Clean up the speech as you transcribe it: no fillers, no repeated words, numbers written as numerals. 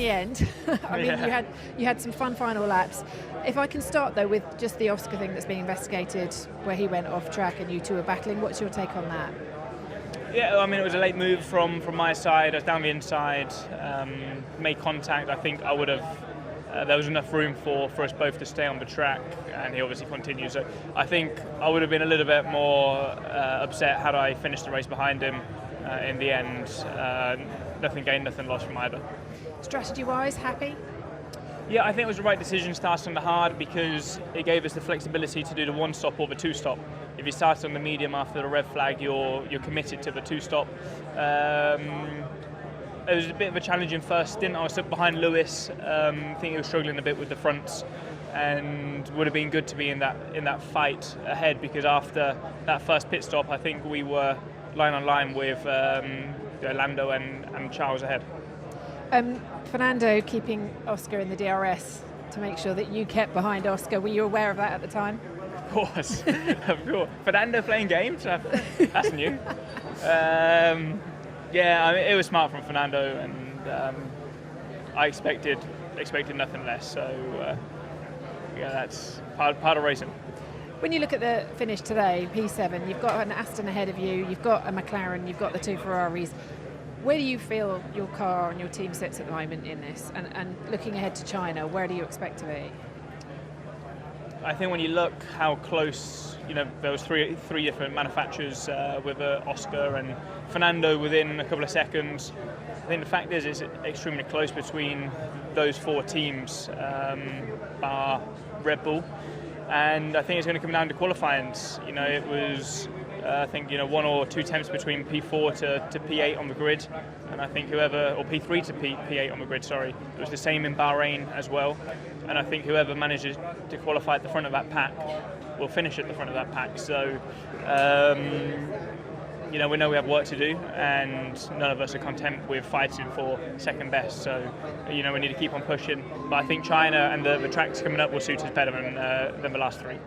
the end. I mean, Yeah. you had some fun final laps. If I can start though with just the Oscar thing that's being investigated, where he went off track and you two were battling. What's your take on that? Yeah, I mean, it was a late move from my side. I was down the inside, made contact. I think I would have. There was enough room for us both to stay on the track, and he obviously continued. So I think I would have been a little bit more upset had I finished the race behind him. In the end, nothing gained, nothing lost from either. Strategy-wise, happy? Yeah, I think it was the right decision starting on the hard because it gave us the flexibility to do the one stop or the two stop. If you start on the medium after the red flag, you're committed to the two stop. It was a bit of a challenging first stint. I was stuck behind Lewis. I think he was struggling a bit with the fronts, and would have been good to be in that fight ahead because after that first pit stop, I think we were line on line with Lando and Charles ahead. Fernando keeping Oscar in the DRS to make sure that you kept behind Oscar. Were you aware of that at the time? Of course, of course. Fernando playing games, that's new. Yeah, I mean, it was smart from Fernando, and I expected nothing less. So yeah, that's part of racing. When you look at the finish today, P7, you've got an Aston ahead of you, you've got a McLaren, you've got the two Ferraris. Where do you feel your car and your team sits at the moment in this? And looking ahead to China, where do you expect to be? I think when you look how close, there was three different manufacturers with Oscar and Fernando within a couple of seconds. I think the fact is it's extremely close between those four teams, bar Red Bull. And I think it's going to come down to qualifying. It was, I think, 1 or 2 tenths between P4 to P8 on the grid. And I think or P3 to P8 on the grid, sorry. It was the same in Bahrain as well. And I think whoever manages to qualify at the front of that pack will finish at the front of that pack. So, we know we have work to do, and none of us are content with fighting for second best. So, we need to keep on pushing. But I think China and the tracks coming up will suit us better than the last 3.